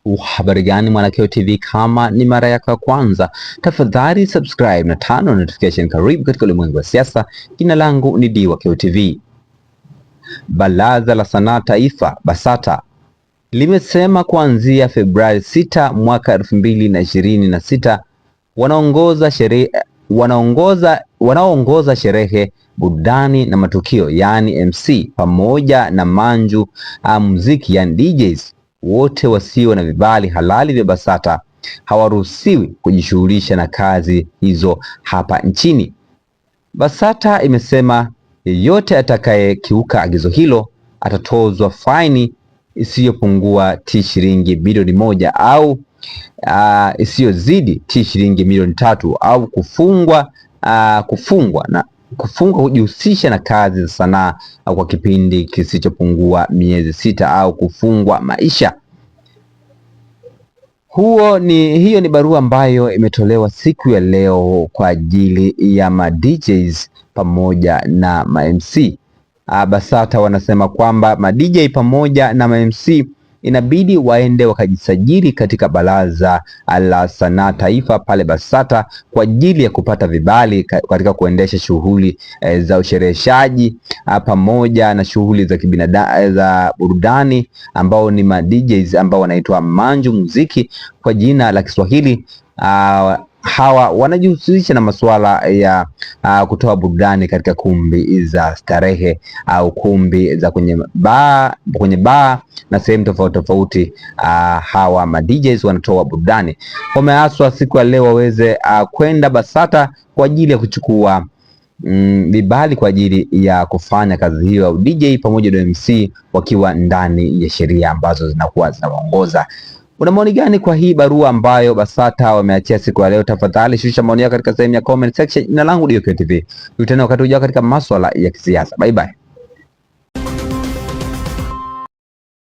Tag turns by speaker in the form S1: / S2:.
S1: Habari gani Mwanakyeo TV, kama ni mara yako ya kwanza, tafadhali subscribe na tano notification. Karibu katika ulimwengu wa siasa. Jina langu ni Dwakyo TV. Baraza la Sanaa Taifa BASATA limesema kuanzia Februari 6 mwaka 2026 wanaongoza sherehe, burudani na matukio yani MC pamoja na manju muziki yani DJs wote wasio na vibali halali vya BASATA hawaruhusiwi kujishughulisha na kazi hizo hapa nchini. BASATA imesema yeyote atakayekiuka agizo hilo atatozwa faini isiyopungua shilingi bilioni 1 au isiyozidi shilingi milioni 3 au kufungwa kujihusisha na kazi za sanaa kwa kipindi kisichopungua miezi 6 au kufungwa maisha. Hiyo ni barua ambayo imetolewa siku ya leo kwa ajili ya ma DJs pamoja na ma MC. BASATA wanasema kwamba ma DJ pamoja na ma MC inabidi waende wakajisajili katika Baraza la Sanaa Taifa pale BASATA kwa ajili ya kupata vibali katika kuendesha shughuli za ushereheshaji pamoja na shughuli za kibinadamu za burudani, ambao ni ma DJs ambao wanaitwa manju muziki kwa jina la Kiswahili. Hawa wanajihusisha na masuala ya kutoa burudani katika kumbi za starehe au kumbi za kwenye bar na sehemu tofauti tofauti. Hawa ma DJs wanatoa burudani, wameaswa siku ya leo waweze kwenda BASATA kwa ajili ya kuchukua vibali kwa ajili ya kufanya kazi hiyo au DJ pamoja na MC wakiwa ndani ya sheria ambazo zinakuwa zinawaongoza. Una maoni gani kwa hii barua ambayo BASATA wameachia siku ya leo? Tafadhali shusha maoni yako katika sehemu ya comment section. Jina langu Dwakyo TV. Tutane wakati ujao katika masuala ya kisiasa. Bye bye.